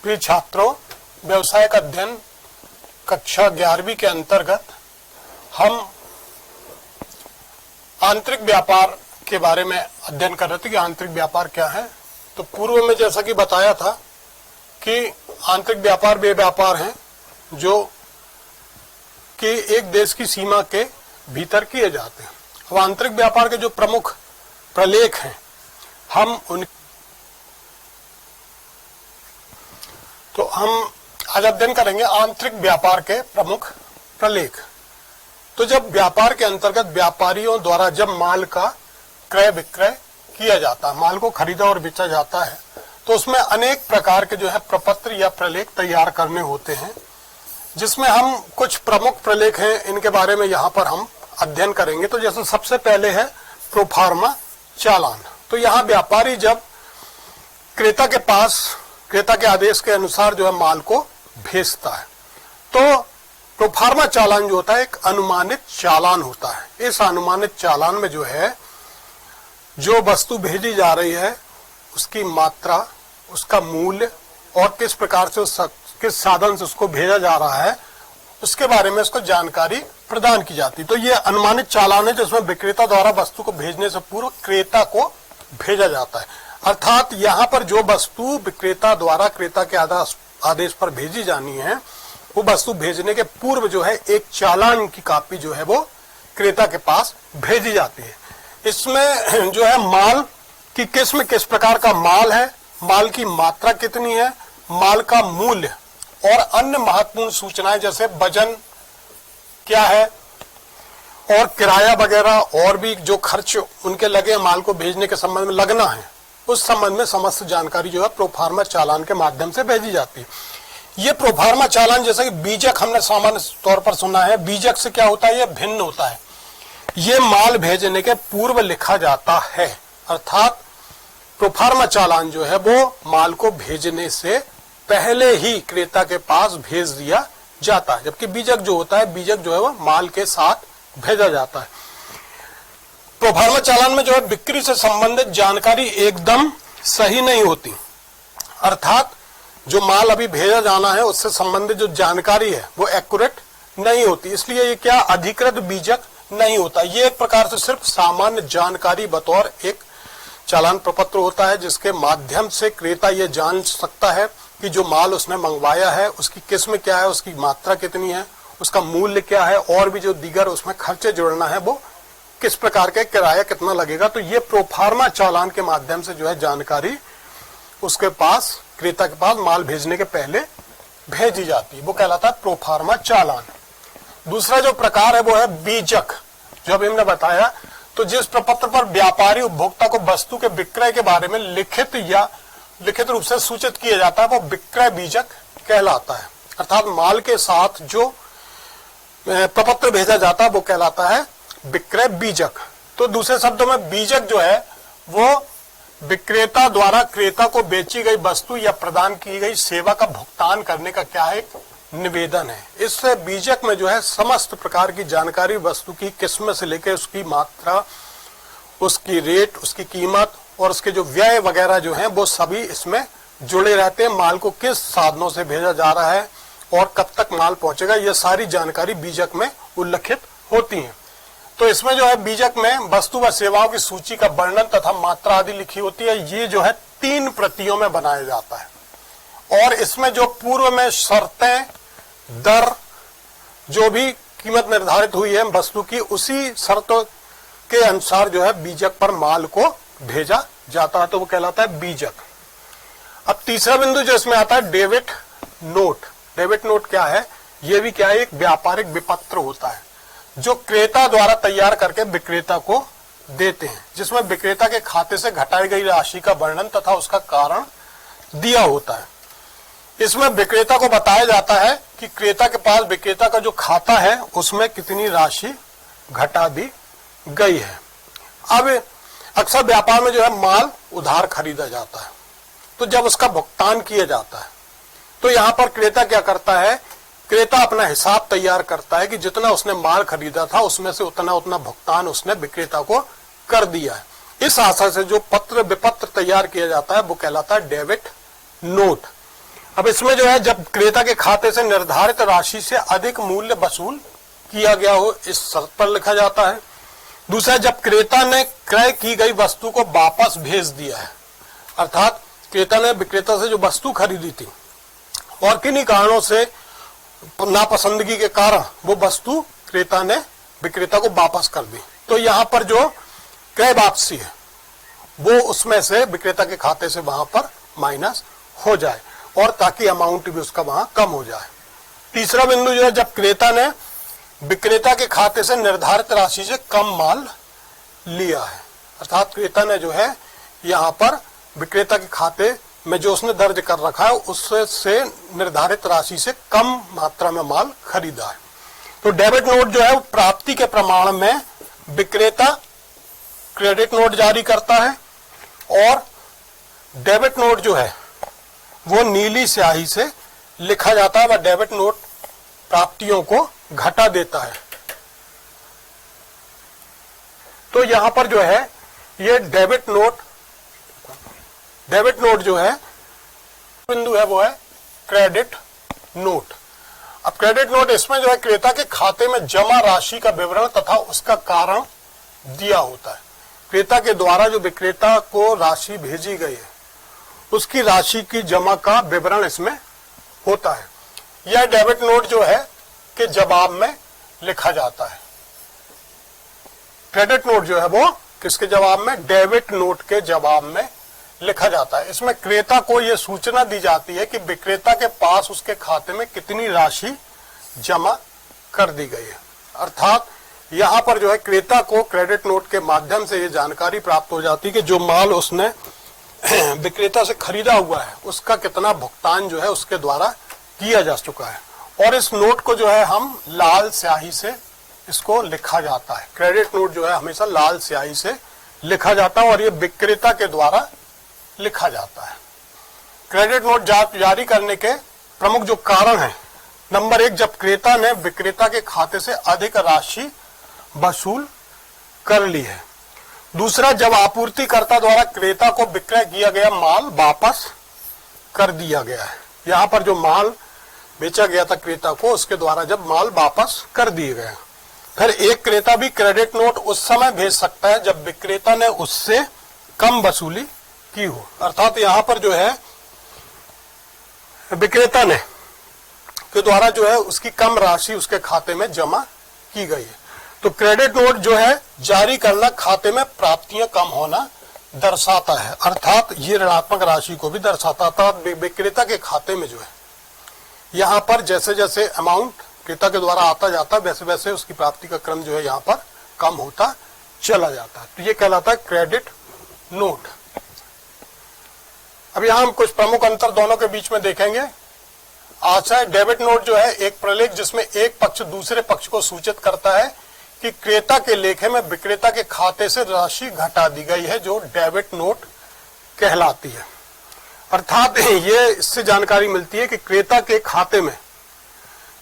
प्रिय छात्रों, व्यवसायिक अध्ययन कक्षा 11वीं के अंतर्गत हम आंतरिक व्यापार के बारे में अध्ययन कर रहे थे कि आंतरिक व्यापार क्या है। तो पूर्व में जैसा कि बताया था कि आंतरिक व्यापार वे व्यापार हैं जो कि एक देश की सीमा के भीतर किए जाते हैं। अब आंतरिक व्यापार के जो प्रमुख प्रलेख हैं हम आज अध्ययन करेंगे आंतरिक व्यापार के प्रमुख प्रलेख। तो जब व्यापार के अंतर्गत व्यापारियों द्वारा जब माल का क्रय विक्रय किया जाता है, माल को खरीदा और बेचा जाता है, तो उसमें अनेक प्रकार के जो है प्रपत्र या प्रलेख तैयार करने होते हैं, जिसमें हम कुछ प्रमुख प्रलेख हैं, इनके बारे में यहाँ पर हम अध्ययन करेंगे। तो जैसे सबसे पहले है प्रोफार्मा चालान। तो यहाँ व्यापारी जब क्रेता के पास क्रेता के आदेश के अनुसार जो है माल को भेजता है, तो प्रोफार्मा चालान जो होता है एक अनुमानित चालान होता है। इस अनुमानित चालान में जो है जो वस्तु भेजी जा रही है उसकी मात्रा, उसका मूल्य और किस प्रकार से किस साधन से उसको भेजा जा रहा है उसके बारे में उसको जानकारी प्रदान की जाती है। तो ये अनुमानित चालान है जिसमें विक्रेता द्वारा वस्तु को भेजने से पूर्व क्रेता को भेजा जाता है। अर्थात यहाँ पर जो वस्तु विक्रेता द्वारा क्रेता के आदेश पर भेजी जानी है, वो वस्तु भेजने के पूर्व जो है एक चालान की कॉपी जो है वो क्रेता के पास भेजी जाती है। इसमें जो है माल की किस्म, किस प्रकार का माल है, माल की मात्रा कितनी है, माल का मूल्य और अन्य महत्वपूर्ण सूचनाएं जैसे वजन क्या है और किराया वगैरह और भी जो खर्च उनके लगे माल को भेजने के संबंध में लगना है, उस संबंध में समस्त जानकारी जो है प्रोफार्मा चालान के माध्यम से भेजी जाती है। ये प्रोफार्मा चालान जैसे कि बीजक हमने सामान्य तौर पर सुना है, बीजक से क्या होता है, ये भिन्न होता है। ये माल भेजने के पूर्व लिखा जाता है। अर्थात प्रोफार्मा चालान जो है वो माल को भेजने से पहले ही क्रेता के पास भेज दिया जाता है, जबकि बीजक जो होता है, बीजक जो है वो माल के साथ भेजा जाता है। प्रोफार्मा चालान में जो है बिक्री से संबंधित जानकारी एकदम सही नहीं होती। अर्थात जो माल अभी भेजा जाना है उससे संबंधित जो जानकारी है वो एक्यूरेट नहीं होती, इसलिए ये क्या अधिकृत बीजक नहीं होता। ये एक प्रकार से सिर्फ सामान्य जानकारी बतौर एक चालान प्रपत्र होता है, जिसके माध्यम से क्रेता ये जान सकता है कि जो माल उसने मंगवाया है उसकी किस्म क्या है, उसकी मात्रा कितनी है, उसका मूल्य क्या है और भी जो दीगर उसमें खर्चे जोड़ना है वो किस प्रकार के, किराया कितना लगेगा। तो ये प्रोफार्मा चालान के माध्यम से जो है जानकारी उसके पास, क्रेता के पास माल भेजने के पहले भेजी जाती है, वो कहलाता है प्रोफार्मा चालान। दूसरा जो प्रकार है वो है बीजक, जो अभी हमने बताया। तो जिस प्रपत्र पर व्यापारी उपभोक्ता को वस्तु के विक्रय के बारे में लिखित रूप से सूचित किया जाता है वो विक्रय बीजक कहलाता है। अर्थात माल के साथ जो प्रपत्र भेजा जाता है वो कहलाता है विक्रय बीजक। तो दूसरे शब्दों में बीजक जो है वो विक्रेता द्वारा क्रेता को बेची गई वस्तु या प्रदान की गई सेवा का भुगतान करने का क्या है, एक निवेदन है। इस बीजक में जो है समस्त प्रकार की जानकारी, वस्तु की किस्म से लेकर उसकी मात्रा, उसकी रेट, उसकी कीमत और उसके जो व्यय वगैरह जो हैं वो सभी इसमें जुड़े रहते हैं। माल को किस साधनों से भेजा जा रहा है और कब तक माल पहुंचेगा, ये सारी जानकारी बीजक में उल्लिखित होती है। तो इसमें जो है बीजक में वस्तु व सेवाओं की सूची का वर्णन तथा मात्रा आदि लिखी होती है। ये जो है 3 प्रतियों में बनाया जाता है और इसमें जो पूर्व में शर्तें, दर, जो भी कीमत निर्धारित हुई है वस्तु की, उसी शर्तों के अनुसार जो है बीजक पर माल को भेजा जाता है, तो वो कहलाता है बीजक। अब तीसरा बिंदु जो इसमें आता है डेबिट नोट। डेबिट नोट क्या है, ये भी क्या है, एक व्यापारिक विपत्र होता है जो क्रेता द्वारा तैयार करके विक्रेता को देते हैं, जिसमें विक्रेता के खाते से घटाई गई राशि का वर्णन तथा उसका कारण दिया होता है। इसमें विक्रेता को बताया जाता है कि क्रेता के पास विक्रेता का जो खाता है उसमें कितनी राशि घटा दी गई है। अब अक्सर व्यापार में जो है माल उधार खरीदा जाता है, तो जब उसका भुगतान किया जाता है तो यहाँ पर क्रेता क्या करता है, क्रेता अपना हिसाब तैयार करता है कि जितना उसने माल खरीदा था उसमें से उतना भुगतान उसने विक्रेता को कर दिया है। इस आशा से जो पत्र विपत्र तैयार किया जाता है वो कहलाता है डेबिट नोट। अब इसमें जो है जब क्रेता के खाते से निर्धारित राशि से अधिक मूल्य वसूल किया गया हो, इस शर्त पर लिखा जाता है। दूसरा, जब क्रेता ने क्रय की गई वस्तु को वापस भेज दिया है, अर्थात क्रेता ने विक्रेता से जो वस्तु खरीदी थी और किन्हीं कारणों से नापसंदगी के कारण वो वस्तु क्रेता ने विक्रेता को वापस कर दी, तो यहाँ पर जो क्रय वापसी है वो उसमें से विक्रेता के खाते से वहां पर माइनस हो जाए और ताकि अमाउंट भी उसका वहां कम हो जाए। तीसरा बिंदु जो है, जब क्रेता ने विक्रेता के खाते से निर्धारित राशि से कम माल लिया है, अर्थात क्रेता ने जो है यहाँ पर विक्रेता के खाते में जो उसने दर्ज कर रखा है उससे निर्धारित राशि से कम मात्रा में माल खरीदा है। तो डेबिट नोट जो है वो प्राप्ति के प्रमाण में विक्रेता क्रेडिट नोट जारी करता है और डेबिट नोट जो है वो नीली स्याही से लिखा जाता है। वह डेबिट नोट प्राप्तियों को घटा देता है। तो यहां पर जो है ये डेबिट नोट जो है बिंदु है वो है क्रेडिट नोट। अब क्रेडिट नोट इसमें जो है क्रेता के खाते में जमा राशि का विवरण तथा उसका कारण दिया होता है। क्रेता के द्वारा जो विक्रेता को राशि भेजी गई है उसकी राशि की जमा का विवरण इसमें होता है। यह डेबिट नोट जो है के जवाब में लिखा जाता है। क्रेडिट नोट जो है वो किसके जवाब में? डेबिट नोट के जवाब में लिखा जाता है। इसमें क्रेता को यह सूचना दी जाती है कि विक्रेता के पास उसके खाते में कितनी राशि जमा कर दी गई है। अर्थात यहां पर जो है क्रेता को क्रेडिट नोट के माध्यम से ये जानकारी प्राप्त हो जाती है कि जो माल उसने विक्रेता से खरीदा हुआ है उसका कितना भुगतान जो है उसके द्वारा किया जा चुका है। और इस नोट को जो है हम लाल स्याही से इसको लिखा जाता है। क्रेडिट नोट जो है हमेशा लाल स्याही से लिखा जाता है और ये विक्रेता के द्वारा लिखा जाता है। क्रेडिट नोट जारी करने के प्रमुख जो कारण है, नंबर 1, जब क्रेता ने विक्रेता के खाते से अधिक राशि वसूल कर ली है। दूसरा, जब आपूर्तिकर्ता द्वारा क्रेता को विक्रय किया गया माल वापस कर दिया गया है। यहाँ पर जो माल बेचा गया था क्रेता को उसके द्वारा जब माल वापस कर दिए गए। फिर एक क्रेता भी क्रेडिट नोट उस समय भेज सकता है जब विक्रेता ने उससे कम वसूली की हो। अर्थात यहाँ पर जो है विक्रेता ने के द्वारा जो है उसकी कम राशि उसके खाते में जमा की गई है। तो क्रेडिट नोट जो है जारी करना खाते में प्राप्तियां कम होना दर्शाता है। अर्थात ये ऋणात्मक राशि को भी दर्शाता था। विक्रेता के खाते में जो है यहाँ पर जैसे जैसे अमाउंट क्रेता के द्वारा आता जाता वैसे वैसे उसकी प्राप्ति का क्रम जो है यहाँ पर कम होता चला जाता है। तो ये कहलाता है क्रेडिट नोट। अब यहाँ हम कुछ प्रमुख अंतर दोनों के बीच में देखेंगे। आशय डेबिट नोट जो है एक प्रलेख जिसमें एक पक्ष दूसरे पक्ष को सूचित करता है कि क्रेता के लेखे में विक्रेता के खाते से राशि घटा दी गई है, जो डेबिट नोट कहलाती है। अर्थात ये इससे जानकारी मिलती है कि क्रेता के खाते में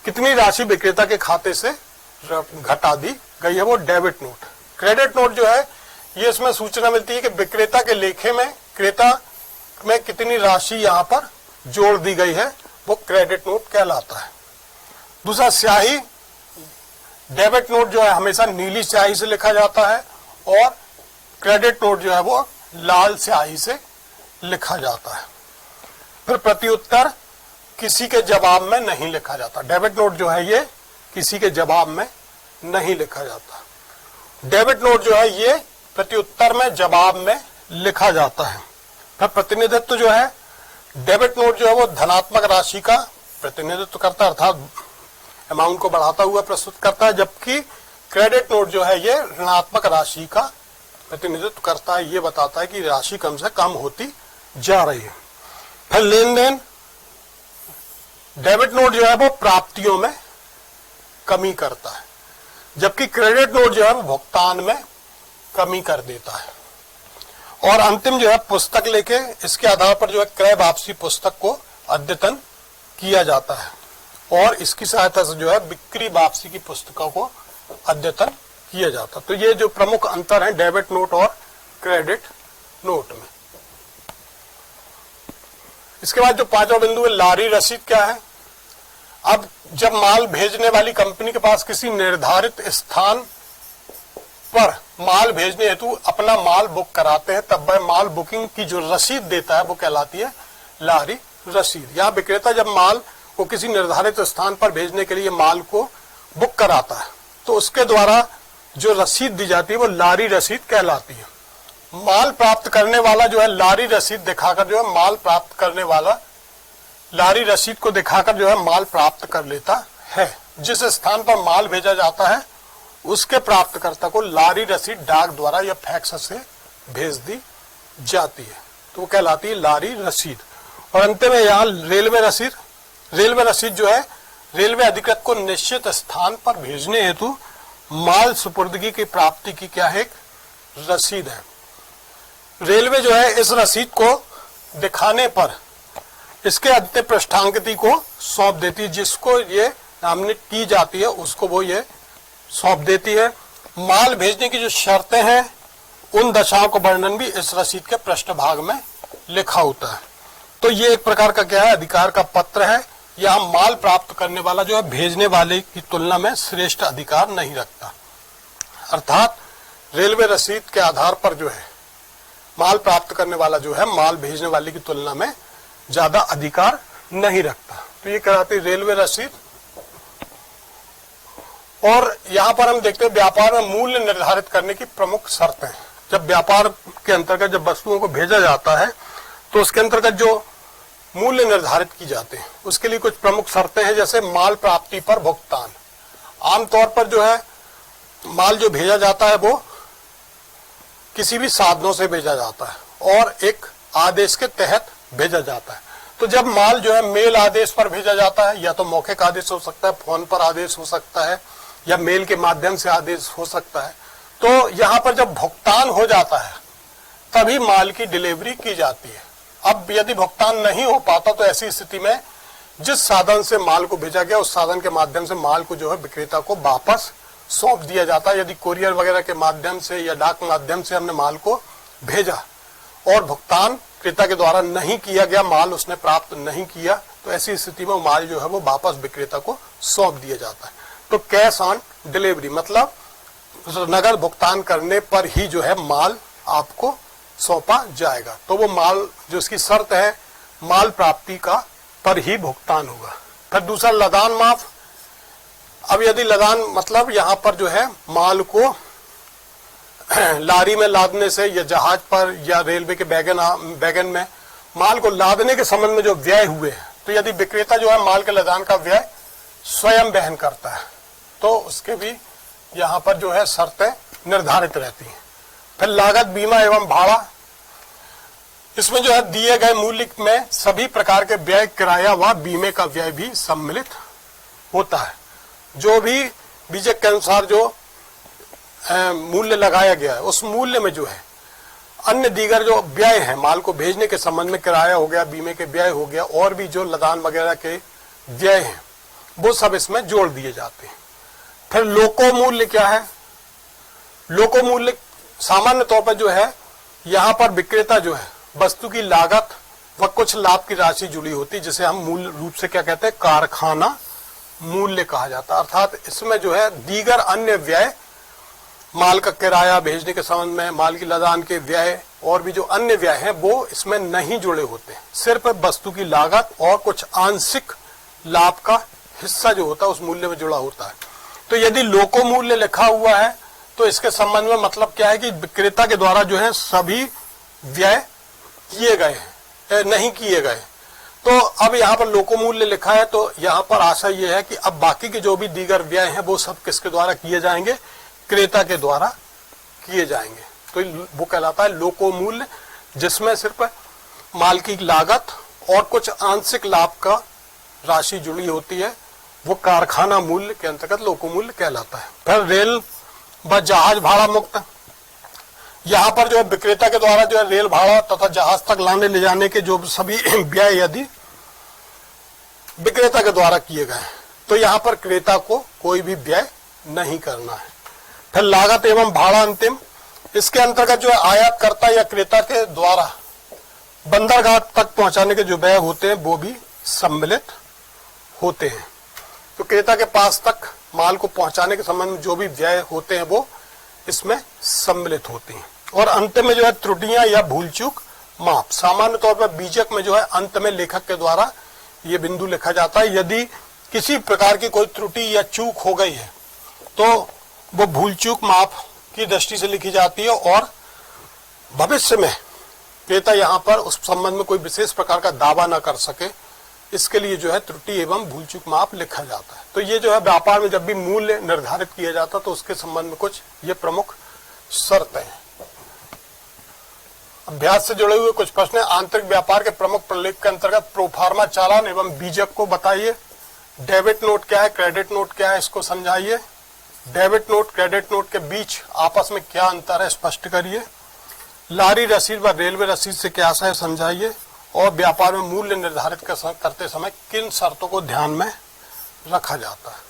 कितनी राशि विक्रेता के खाते से घटा दी गई है, वो डेबिट नोट। क्रेडिट नोट जो है ये इसमें सूचना मिलती है कि विक्रेता के लेखे में क्रेता में कितनी राशि यहाँ पर जोड़ दी गई है, वो क्रेडिट नोट कहलाता है। दूसरा, स्याही डेबिट नोट जो है हमेशा नीली स्याही से लिखा जाता है और क्रेडिट नोट जो है वो लाल स्याही से लिखा जाता है। फिर प्रत्युत्तर किसी के जवाब में नहीं लिखा जाता। डेबिट नोट जो है ये किसी के जवाब में नहीं लिखा जाता। डेबिट नोट जो है ये प्रत्युत्तर में जवाब में लिखा जाता है। फिर प्रतिनिधित्व जो है डेबिट नोट जो है वो धनात्मक राशि का प्रतिनिधित्व करता है, अर्थात अमाउंट को बढ़ाता हुआ प्रस्तुत करता है, जबकि क्रेडिट नोट जो है ये ऋणात्मक राशि का प्रतिनिधित्व करता है। ये बताता है कि राशि कम से कम होती जा रही है। फिर लेन देन, डेबिट नोट जो है वो प्राप्तियों में कमी करता है, जबकि क्रेडिट नोट जो है वो भुगतान में कमी कर देता है। और अंतिम जो है पुस्तक लेके, इसके आधार पर जो है क्रय वापसी पुस्तक को अद्यतन किया जाता है और इसकी सहायता से जो है बिक्री वापसी की पुस्तकों को अद्यतन किया जाता है। तो ये जो प्रमुख अंतर है डेबिट नोट और क्रेडिट नोट में। इसके बाद जो पांचवा बिंदु है लारी रसीद क्या है। अब जब माल भेजने वाली कंपनी के पास किसी निर्धारित स्थान पर माल भेजने हेतु अपना माल बुक कराते हैं, तब वह माल बुकिंग की जो रसीद देता है वो कहलाती है लारी रसीद। यहाँ विक्रेता जब माल को किसी निर्धारित स्थान पर भेजने के लिए माल को बुक कराता है तो उसके द्वारा जो रसीद दी जाती है वो लारी रसीद कहलाती है। माल प्राप्त करने वाला जो है लारी रसीद दिखाकर जो है माल प्राप्त करने वाला लारी रसीद को दिखाकर जो है माल प्राप्त कर लेता है। जिस स्थान पर माल भेजा जाता है उसके प्राप्तकर्ता को लारी रसीद डाक द्वारा या फैक्स से भेज दी जाती है, तो वो कहलाती है लारी रसीद। और अंत में यहाँ रेलवे रसीद। रेलवे रसीद जो है रेलवे अधिकृत को निश्चित स्थान पर भेजने हेतु माल सुपुर्दगी की प्राप्ति की क्या है, एक रसीद है। रेलवे जो है इस रसीद को दिखाने पर इसके अंत्य पृष्ठांकित को सौंप देती है, जिसको ये नामित की जाती है उसको वो ये सौंप देती है। माल भेजने की जो शर्तें हैं उन दशाओं का वर्णन भी इस रसीद के पृष्ठभाग में लिखा होता है। तो ये एक प्रकार का क्या है, अधिकार का पत्र है। यहाँ माल प्राप्त करने वाला जो है भेजने वाले की तुलना में श्रेष्ठ अधिकार नहीं रखता, अर्थात रेलवे रसीद के आधार पर जो है माल प्राप्त करने वाला जो है माल भेजने वाले की तुलना में ज्यादा अधिकार नहीं रखता। तो ये कहलाती रेलवे रसीद। और यहाँ पर हम देखते हैं व्यापार में मूल्य निर्धारित करने की प्रमुख शर्तें। जब व्यापार के अंतर्गत जब वस्तुओं को भेजा जाता है तो उसके अंतर्गत जो मूल्य निर्धारित की जाते हैं उसके लिए कुछ प्रमुख शर्तें हैं, जैसे माल प्राप्ति पर भुगतान। आमतौर पर जो है माल जो भेजा जाता है वो किसी भी साधनों से भेजा जाता है और एक आदेश के तहत भेजा जाता है। तो जब माल जो है मेल आदेश पर भेजा जाता है, या तो मौखिक आदेश हो सकता है, फोन पर आदेश हो सकता है, या मेल के माध्यम से आदेश हो सकता है, तो यहाँ पर जब भुगतान हो जाता है तभी माल की डिलीवरी की जाती है। अब यदि भुगतान नहीं हो पाता तो ऐसी स्थिति में जिस साधन से माल को भेजा गया उस साधन के माध्यम से माल को जो है विक्रेता को वापस सौंप दिया जाता है। यदि कोरियर वगैरह के माध्यम से या डाक माध्यम से हमने माल को भेजा और भुगतान विक्रेता के द्वारा नहीं किया गया, माल उसने प्राप्त नहीं किया, तो ऐसी स्थिति में माल जो है वो वापस विक्रेता को सौंप दिया जाता है। तो कैश ऑन डिलीवरी मतलब नगद भुगतान करने पर ही जो है माल आपको सौंपा जाएगा। तो वो माल जो इसकी शर्त है माल प्राप्ति का पर ही भुगतान होगा। फिर दूसरा लदान माफ। अब यदि लदान मतलब यहाँ पर जो है माल को लारी में लादने से या जहाज पर या रेलवे के वैगन में माल को लादने के संबंध में जो व्यय हुए हैं, तो यदि विक्रेता जो है माल के लदान का व्यय स्वयं वहन करता है तो उसके भी यहाँ पर जो है शर्तें निर्धारित रहती हैं। फिर लागत बीमा एवं भाड़ा। इसमें जो है दिए गए मूल्य में सभी प्रकार के व्यय, किराया व बीमे का व्यय भी सम्मिलित होता है। जो भी बीजक के अनुसार जो मूल्य लगाया गया है उस मूल्य में जो है अन्य दीगर जो व्यय है माल को भेजने के संबंध में, किराया हो गया, बीमे के व्यय हो गया, और भी जो लदान वगैरह के व्यय हैं वो सब इसमें जोड़ दिए जाते हैं। फिर लोको मूल्य क्या है? लोको मूल्य सामान्य तौर पर जो है यहाँ पर विक्रेता जो है वस्तु की लागत व कुछ लाभ की राशि जुड़ी होती है, जिसे हम मूल रूप से क्या कहते हैं, कारखाना मूल्य कहा जाता है। अर्थात इसमें जो है दीगर अन्य व्यय, माल का किराया भेजने के संबंध में, माल की लदान के व्यय और भी जो अन्य व्यय हैं वो इसमें नहीं जुड़े होते। सिर्फ वस्तु की लागत और कुछ आंशिक लाभ का हिस्सा जो होता है उस मूल्य में जुड़ा होता है। तो यदि लोको मूल्य लिखा हुआ है तो इसके संबंध में मतलब क्या है कि विक्रेता के द्वारा जो है सभी व्यय किए गए हैं, नहीं किए गए। तो अब यहाँ पर लोको मूल्य लिखा है तो यहाँ पर आशा ये है कि अब बाकी के जो भी दीगर व्यय हैं वो सब किसके द्वारा किए जाएंगे, क्रेता के द्वारा किए जाएंगे। तो वो कहलाता है लोको मूल्य, जिसमें सिर्फ माल की लागत और कुछ आंशिक लाभ का राशि जुड़ी होती है, वो कारखाना मूल्य के अंतर्गत लोको मूल्य कहलाता है। फिर रेल व जहाज भाड़ा मुक्त। यहाँ पर जो है विक्रेता के द्वारा जो है रेल भाड़ा तथा जहाज तक लाने ले जाने के जो सभी व्यय यदि विक्रेता के द्वारा किए गए तो यहाँ पर क्रेता को कोई भी व्यय नहीं करना है। फिर लागत एवं भाड़ा अंतिम। इसके अंतर्गत जो है आयातकर्ता या क्रेता के द्वारा बंदरगाह तक पहुंचाने के जो व्यय होते हैं वो भी सम्मिलित होते हैं। तो क्रेता के पास तक माल को पहुंचाने के संबंध में जो भी व्यय होते हैं वो इसमें सम्मिलित होते हैं। और अंत में जो है त्रुटियां या भूल चूक माप, सामान्य तौर पर बीजक में जो है अंत में लेखक के द्वारा ये बिंदु लिखा जाता है। यदि किसी प्रकार की कोई त्रुटि या चूक हो गई है तो वो भूल चूक माप की दृष्टि से लिखी जाती है और भविष्य में क्रेता यहाँ पर उस संबंध में कोई विशेष प्रकार का दावा न कर सके, इसके लिए जो है त्रुटि एवं भूल चूक माप लिखा जाता है। तो ये जो है व्यापार में जब भी मूल्य निर्धारित किया जाता तो उसके संबंध में कुछ ये प्रमुख शर्तें हैं। अभ्यास से जुड़े हुए कुछ प्रश्न हैं। आंतरिक व्यापार के प्रमुख प्रलेख के अंतर्गत प्रोफार्मा चालान एवं बीजक को बताइए। डेबिट नोट क्या है, क्रेडिट नोट क्या है, इसको समझाइए। डेबिट नोट क्रेडिट नोट के बीच आपस में क्या अंतर है, स्पष्ट करिए। लारी रसीद व रेलवे रसीद से क्या है, समझाइए। और व्यापार में मूल्य निर्धारित करते समय किन शर्तों को ध्यान में रखा जाता है।